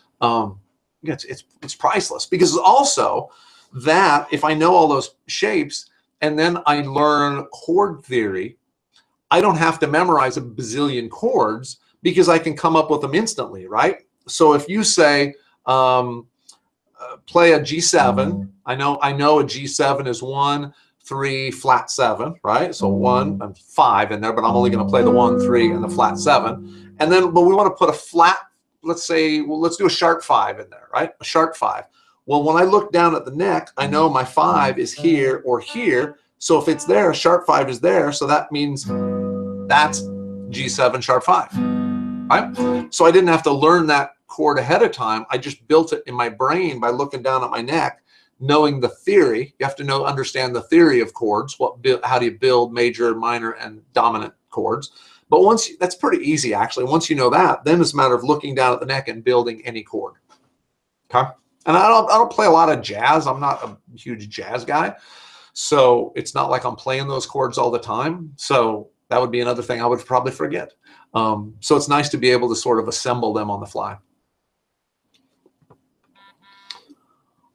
it's priceless. Because also that if I know all those shapes and then I learn chord theory, I don't have to memorize a bazillion chords, because I can come up with them instantly, right? So if you say, play a G7, I know a G7 is 1, 3, flat 7, right? So 1 and 5 in there, but I'm only going to play the 1, 3, and the flat 7. And then, but we want to put a flat, let's say, well, let's do a sharp 5 in there, right? A sharp 5. Well, when I look down at the neck, I know my 5 is here or here. So if it's there, a sharp 5 is there. So that means that's G7 sharp 5. Right? So I didn't have to learn that chord ahead of time. I just built it in my brain by looking down at my neck. knowing the theory. You have to understand the theory of chords. How do you build major, minor, and dominant chords? But that's pretty easy, actually. Once you know that, then it's a matter of looking down at the neck and building any chord. Okay. And I don't play a lot of jazz. I'm not a huge jazz guy, so it's not like I'm playing those chords all the time. So that would be another thing I would probably forget. So it's nice to be able to sort of assemble them on the fly.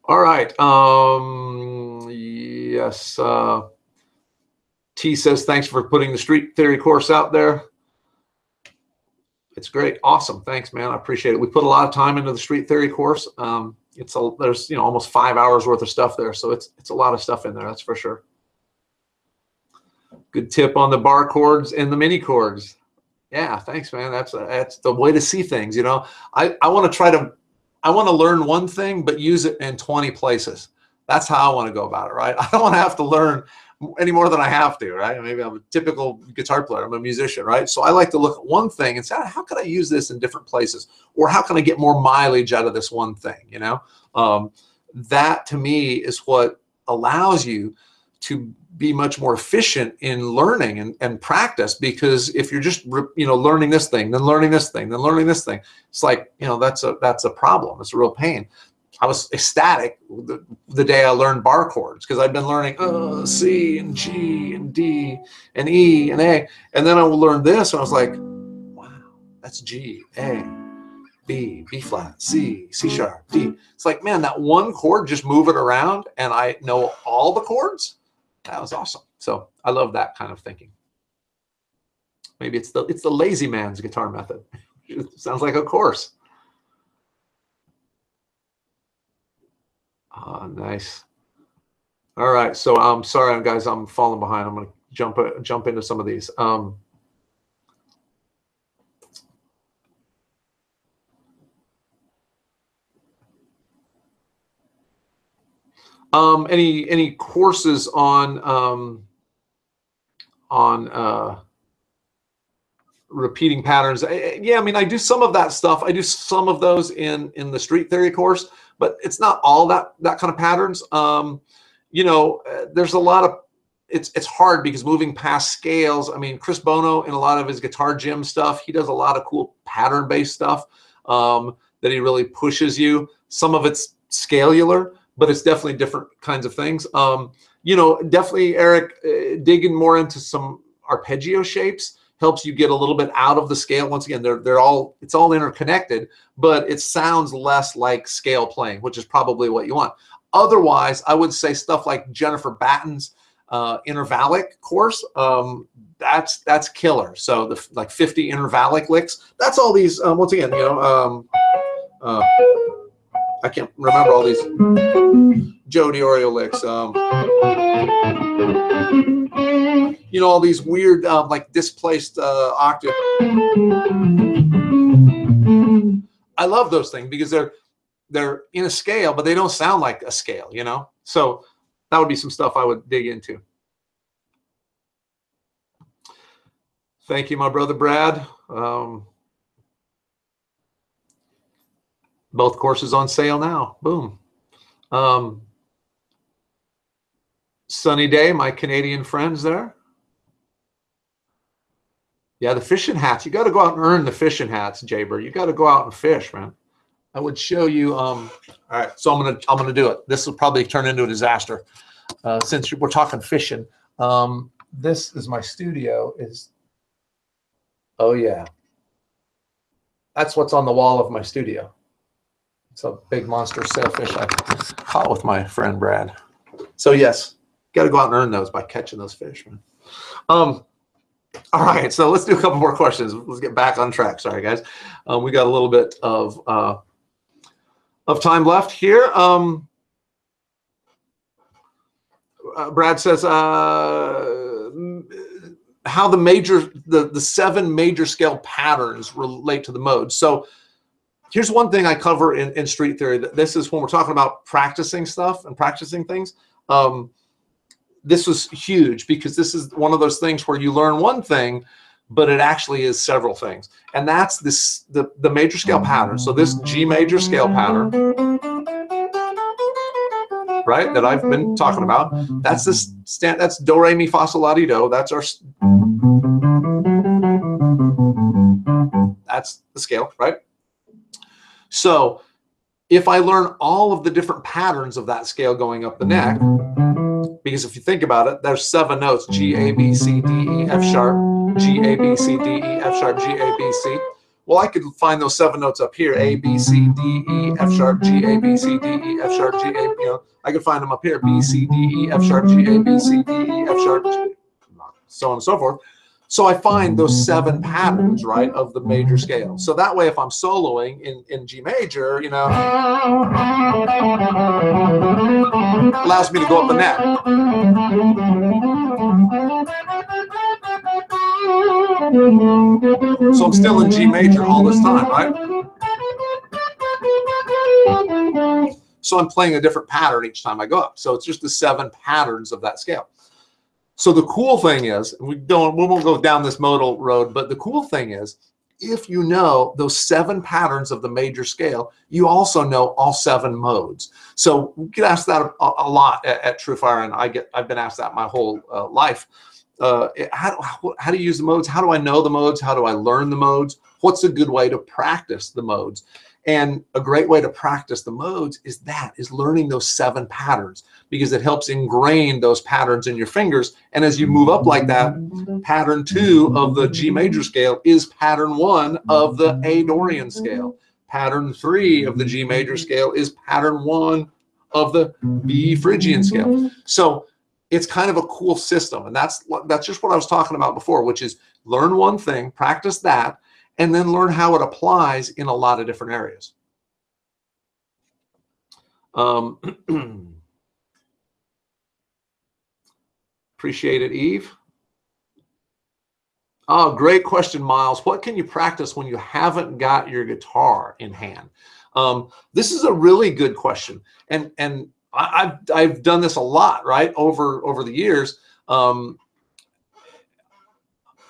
All right. Yes. T says, thanks for putting the street theory course out there. It's great. Awesome. Thanks, man. I appreciate it. We put a lot of time into the street theory course. There's almost 5 hours worth of stuff there. So it's a lot of stuff in there. That's for sure. Good tip on the bar chords and the mini chords. Yeah, thanks, man. That's the way to see things. You know, I want to learn one thing, but use it in 20 places. That's how I want to go about it, right? I don't want to have to learn any more than I have to, right? Maybe I'm a typical guitar player. I'm a musician, right? So I like to look at one thing and say, how can I use this in different places? Or how can I get more mileage out of this one thing, you know? That, to me, is what allows you to be much more efficient in learning and practice, because if you're just learning this thing, then learning this thing, then learning this thing, it's like, that's a problem. It's a real pain. I was ecstatic the day I learned bar chords, because I'd been learning C and G and D and E and A, and then I learned this and I was like, wow, that's G, A, B, B flat, C, C sharp, D. It's like, man, that one chord, just move it around and I know all the chords. That was awesome. So I love that kind of thinking. Maybe it's the lazy man's guitar method. It sounds like a course. Nice. All right. So I'm sorry, guys, I'm falling behind. I'm going to jump into some of these. Any courses on repeating patterns? Yeah, I mean, I do some of that stuff. I do some of those in the street theory course, but it's not all that kind of patterns. There's a lot of, it's hard because moving past scales. I mean, Chris Bono, in a lot of his Guitar Gym stuff, he does a lot of cool pattern-based stuff that he really pushes you. Some of it's scalular, but it's definitely different kinds of things. Definitely, Eric, digging more into some arpeggio shapes helps you get a little bit out of the scale. Once again, it's all interconnected, but it sounds less like scale playing, which is probably what you want. Otherwise, I would say stuff like Jennifer Batten's Intervallic course, that's killer. So like 50 Intervallic licks. That's all these. Once again, I can't remember all these Joe DiOrio licks. All these weird like displaced octave. I love those things because they're in a scale, but they don't sound like a scale, So that would be some stuff I would dig into. Thank you, my brother Brad. Both courses on sale now. Boom. Sunny day, my Canadian friends there. Yeah, the fishing hats. You got to go out and earn the fishing hats, Jaber. You got to go out and fish, man. I would show you. All right, so I'm gonna do it. This will probably turn into a disaster since we're talking fishing. This is my studio. Oh yeah, that's what's on the wall of my studio. It's a big monster sailfish I caught with my friend Brad. So yes, got to go out and earn those by catching those fish, man. All right, so let's do a couple more questions. Let's get back on track. Sorry, guys. We got a little bit of time left here. Brad says how the 7 major scale patterns relate to the modes. So here's one thing I cover in street theory. This is when we're talking about practicing stuff and practicing things. This was huge because this is one of those things where you learn one thing, but it actually is several things. And that's the major scale pattern. So this G major scale pattern, right, that I've been talking about. That's that's do, re, mi, fa, sol, la, ti, do. That's our, that's the scale, right? So if I learn all of the different patterns of that scale going up the neck, because if you think about it, there's 7 notes: G, A, B, C, D, E, F sharp, G, A, B, C, D, E, F sharp, G, A, B, C. Well, I could find those 7 notes up here: A, B, C, D, E, F sharp, G, A, B, C, D, E, F sharp, G, A. You know, I could find them up here: B, C, D, E, F sharp, G, A, B, C, D, E, F sharp, so on and so forth. So I find those 7 patterns, right, of the major scale. So that way, if I'm soloing in G major, you know, allows me to go up the neck. So I'm still in G major all this time, right? So I'm playing a different pattern each time I go up. So it's just the 7 patterns of that scale. So the cool thing is, we won't go down this modal road, but the cool thing is, if you know those 7 patterns of the major scale, you also know all 7 modes. So we get asked that a lot at TrueFire, and I've been asked that my whole life. How do you use the modes? How do I know the modes? How do I learn the modes? What's a good way to practice the modes? And a great way to practice the modes is learning those 7 patterns, because it helps ingrain those patterns in your fingers. And as you move up like that, pattern 2 of the G major scale is pattern 1 of the A Dorian scale. Pattern 3 of the G major scale is pattern 1 of the B Phrygian scale. So it's kind of a cool system. And that's just what I was talking about before, which is learn one thing, practice that, and then learn how it applies in a lot of different areas. Appreciate it, Eve. Oh, great question, Miles. What can you practice when you haven't got your guitar in hand? This is a really good question, and I've done this a lot, right, over the years.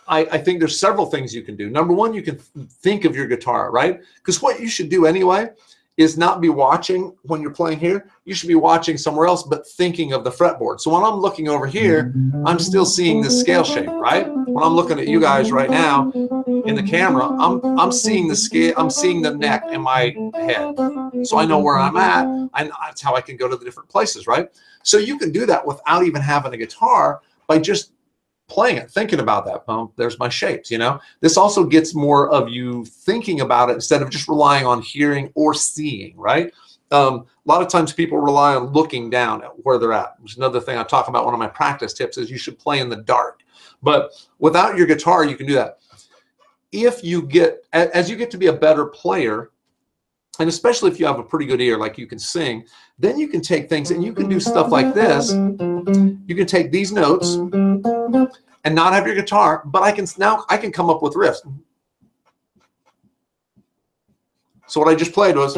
I think there's several things you can do. Number one, you can think of your guitar, right? Because what you should do anyway is not be watching when you're playing here. You should be watching somewhere else, but thinking of the fretboard. So when I'm looking over here, I'm still seeing this scale shape, right? When I'm looking at you guys right now in the camera, I'm seeing the scale, I'm seeing the neck in my head. So I know where I'm at, and that's how I can go to the different places, right? So you can do that without even having a guitar by just playing it, thinking about that. Oh, there's my shapes, you know. This also gets more of you thinking about it instead of just relying on hearing or seeing, right? A lot of times people rely on looking down at where they're at. Which is another thing I talk about. One of my practice tips is you should play in the dark. But without your guitar, you can do that. If you get, as you get to be a better player, and especially if you have a pretty good ear, like you can sing, then you can take things and you can do stuff like this. You can take these notes and not have your guitar, but I can come up with riffs. So what I just played was,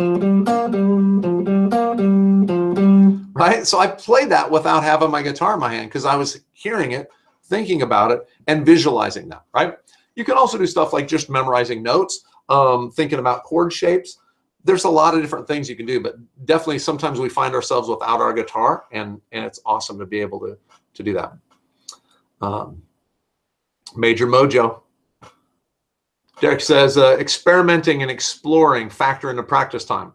right? So I played that without having my guitar in my hand because I was hearing it, thinking about it, and visualizing that, right? You can also do stuff like just memorizing notes, thinking about chord shapes. There's a lot of different things you can do, but definitely sometimes we find ourselves without our guitar, and it's awesome to be able to do that. Major Mojo. Derek says, experimenting and exploring factor into practice time.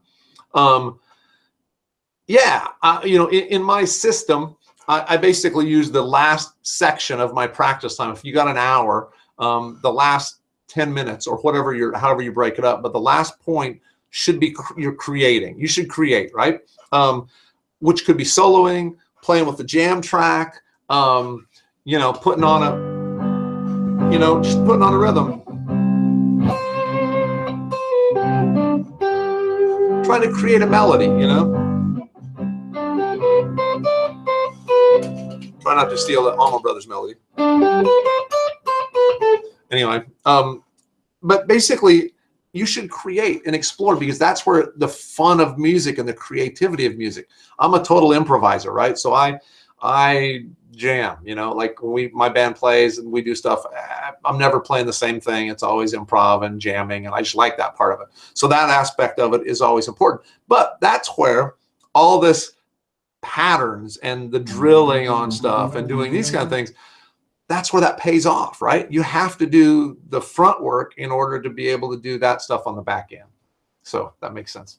Yeah, you know, in my system, I basically use the last section of my practice time. If you got an hour, the last 10 minutes or whatever however you break it up, but the last point should be you're creating. You should create, right? Which could be soloing, playing with the jam track, you know, putting on a, you know, just putting on a rhythm. Trying to create a melody, you know. Try not to steal the Allman Brothers melody. Anyway, but basically, you should create and explore, because that's where the fun of music and the creativity of music. I'm a total improviser, right? So I jam, you know, like when my band plays and we do stuff, I'm never playing the same thing. It's always improv and jamming, and I just like that part of it. So that aspect of it is always important. But that's where all this patterns and the drilling on stuff and doing these kind of things, that's where that pays off, right? You have to do the front work in order to be able to do that stuff on the back end. So that makes sense.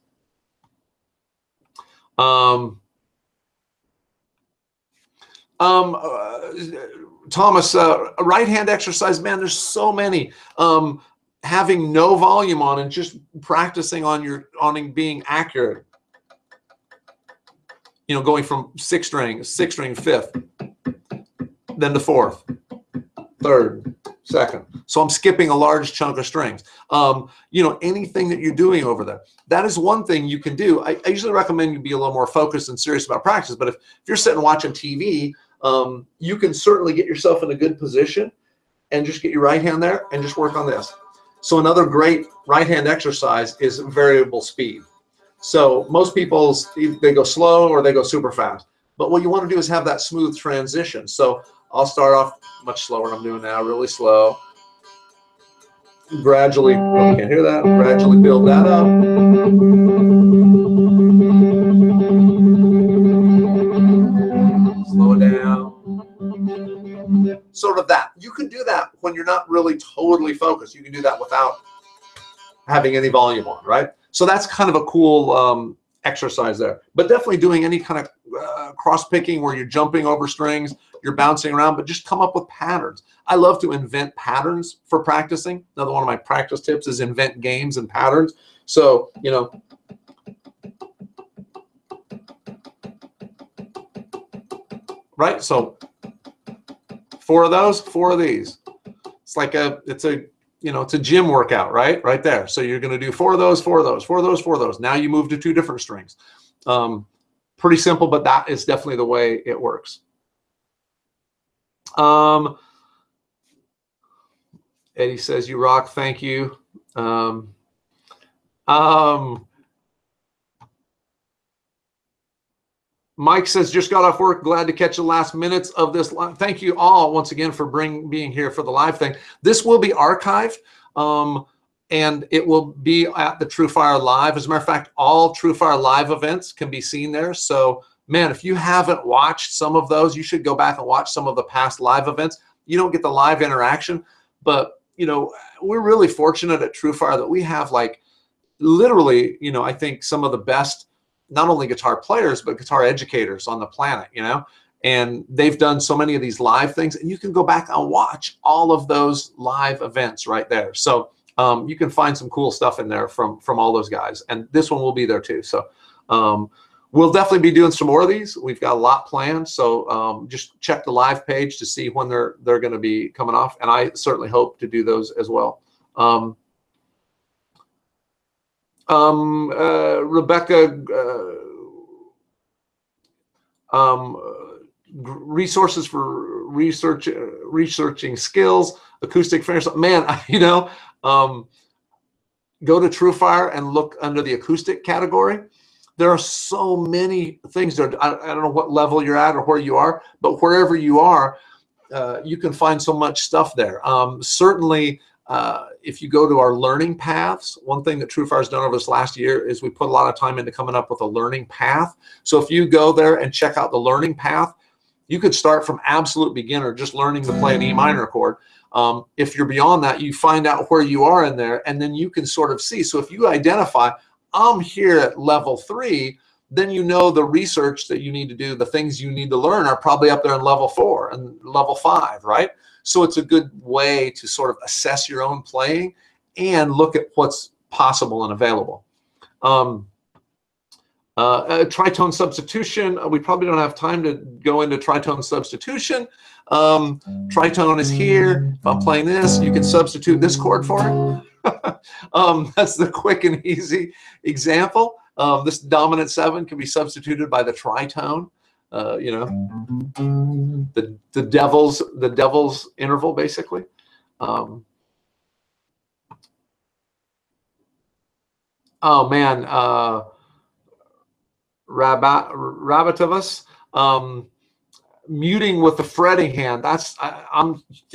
Thomas, right hand exercise, man, there's so many. Having no volume on and just practicing on being accurate. You know, going from sixth string, fifth, then to fourth, third, second. So I'm skipping a large chunk of strings. You know, anything that you're doing over there, that is one thing you can do. I usually recommend you be a little more focused and serious about practice, but if you're sitting watching TV, you can certainly get yourself in a good position and just get your right hand there and just work on this. So another great right hand exercise is variable speed. So most people, they go slow or they go super fast. But what you want to do is have that smooth transition. So I'll start off much slower than I'm doing now, really slow. Gradually, oh, you can't hear that, gradually build that up. Slow it down. Sort of that. You can do that when you're not really totally focused. You can do that without having any volume on, right? So that's kind of a cool exercise there. But definitely doing any kind of cross picking where you're jumping over strings, you're bouncing around, but just come up with patterns. I love to invent patterns for practicing. Another one of my practice tips is invent games and patterns. So, you know, right? So 4 of those, 4 of these. It's like it's a gym workout, right? Right there. So you're going to do 4 of those, 4 of those, 4 of those, 4 of those. Now you move to 2 different strings. Pretty simple, but that is definitely the way it works. Eddie says, you rock. Thank you. Mike says, just got off work. Glad to catch the last minutes of this live. Thank you all once again for being here for the live thing. This will be archived, and it will be at the TrueFire Live. As a matter of fact, all TrueFire Live events can be seen there. So, man, if you haven't watched some of those, you should go back and watch some of the past live events. You don't get the live interaction, but, you know, we're really fortunate at TrueFire that we have, like, literally, you know, I think some of the best, not only guitar players, but guitar educators on the planet, you know, and they've done so many of these live things, and you can go back and watch all of those live events right there. So you can find some cool stuff in there from all those guys, and this one will be there too. So we'll definitely be doing some more of these. We've got a lot planned, so just check the live page to see when they're going to be coming off, and I certainly hope to do those as well. Rebecca, resources for researching skills, acoustic finish. Man, you know, go to TrueFire and look under the acoustic category. There are so many things there. I don't know what level you're at or where you are, but wherever you are, you can find so much stuff there. Certainly, if you go to our learning paths, one thing that TrueFire has done over this last year is we put a lot of time into coming up with a learning path. So if you go there and check out the learning path, you could start from absolute beginner, just learning to play an E minor chord. If you're beyond that, you find out where you are in there, and then you can sort of see. So if you identify, I'm here at level 3, then you know the research that you need to do, the things you need to learn are probably up there in level 4 and level 5, right? So it's a good way to sort of assess your own playing and look at what's possible and available. Tritone substitution. We probably don't have time to go into tritone substitution. Tritone is here. If I'm playing this, you can substitute this chord for it. That's the quick and easy example. This dominant 7 can be substituted by the tritone. You know, the devil's interval, basically. Oh man, Rabatovus, muting with the fretting hand. That's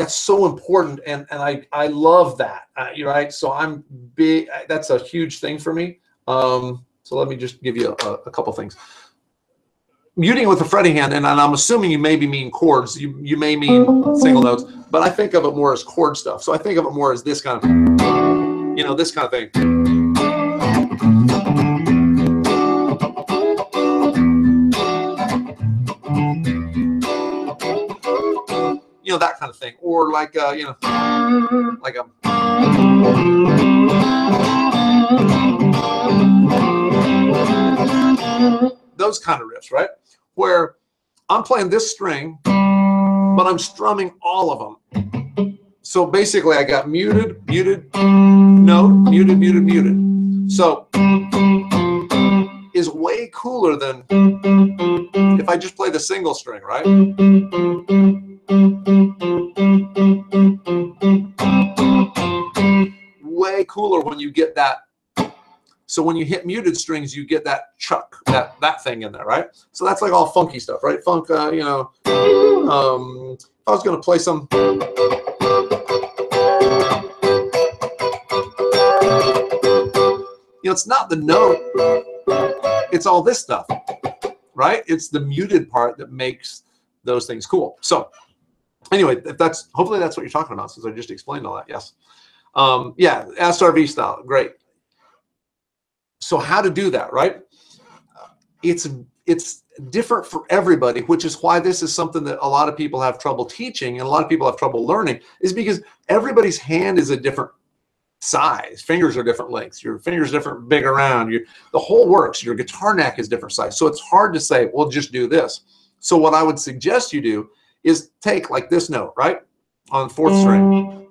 so important, and I love that. You're right. So I'm big. That's a huge thing for me. So let me just give you a couple things. muting with a fretting hand, and I'm assuming you maybe mean chords. You may mean single notes, but I think of it more as chord stuff. So I think of it more as this kind of, you know, this kind of thing. You know, that kind of thing, or like you know, like a those kind of riffs, right? Where I'm playing this string, but I'm strumming all of them. So basically, I got muted, muted, note, muted, muted, muted. So is way cooler than if I just play the single string, right? Way cooler when you get that. So when you hit muted strings, you get that chuck, that thing in there, right? So that's like all funky stuff, right? Funk, you know. If I was going to play some, you know, it's not the note, it's all this stuff, right? It's the muted part that makes those things cool. So anyway, if that's, hopefully that's what you're talking about, since I just explained all that. Yes. Yeah, SRV style, great. So how to do that, right? It's different for everybody, which is why this is something that a lot of people have trouble teaching and a lot of people have trouble learning, is because everybody's hand is a different size. Fingers are different lengths. Your fingers are different, big around. The whole works. Your guitar neck is different size. So it's hard to say, well, just do this. So what I would suggest you do is take like this note, right, on 4th string,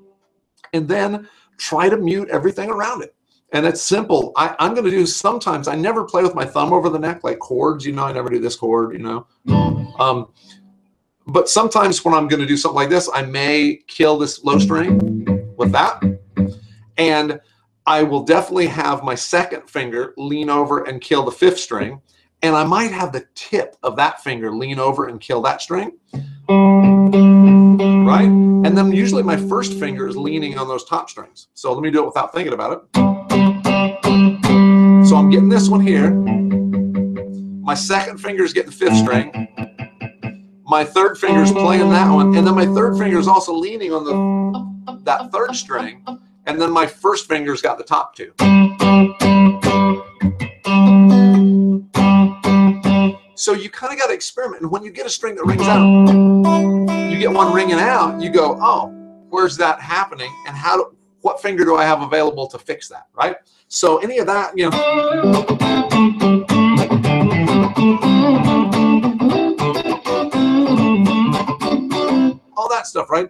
and then try to mute everything around it. And it's simple. I'm going to do, sometimes I never play with my thumb over the neck like chords. You know, I never do this chord, you know. But sometimes when I'm going to do something like this, I may kill this low string with that. And I will definitely have my 2nd finger lean over and kill the 5th string. And I might have the tip of that finger lean over and kill that string. Right? And then usually my 1st finger is leaning on those top strings. So let me do it without thinking about it. So I'm getting this one here. My 2nd finger is getting the 5th string. My 3rd finger is playing that one. And then my 3rd finger is also leaning on that 3rd string. And then my 1st finger's got the top 2. So you kind of got to experiment. And when you get a string that rings out, you get one ringing out, you go, oh, where's that happening? And what finger do I have available to fix that, right? So any of that, you know. All that stuff, right?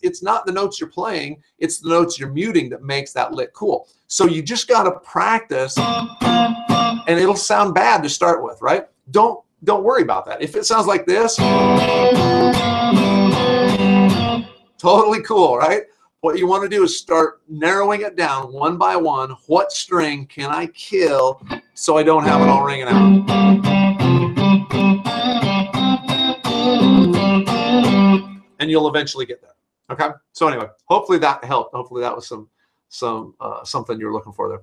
It's not the notes you're playing, it's the notes you're muting that makes that lick cool. So you just got to practice, and it'll sound bad to start with, right? Don't worry about that. If it sounds like this, totally cool, right? What you want to do is start narrowing it down one by one. What string can I kill so I don't have it all ringing out? And you'll eventually get there. Okay. So anyway, hopefully that helped. Hopefully that was something you're looking for there.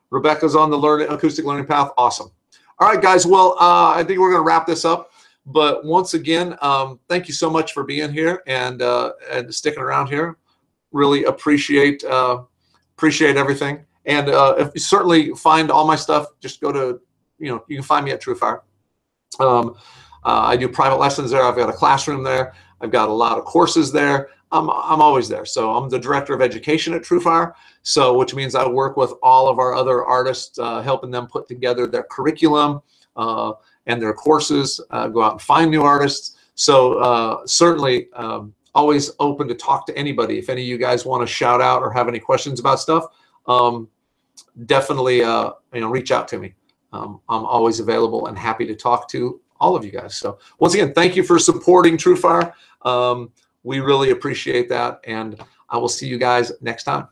Rebecca's on the acoustic learning path. Awesome. All right, guys. Well, I think we're going to wrap this up. But once again, thank you so much for being here and sticking around here. Really appreciate everything. And if you certainly find all my stuff, just go to, you can find me at TrueFire. I do private lessons there. I've got a classroom there. I've got a lot of courses there. I'm always there. So I'm the director of education at TrueFire. So which means I work with all of our other artists, helping them put together their curriculum and their courses, go out and find new artists. So certainly always open to talk to anybody. If any of you guys want to shout out or have any questions about stuff, definitely reach out to me. I'm always available and happy to talk to all of you guys. So once again, thank you for supporting TrueFire. We really appreciate that, and I will see you guys next time.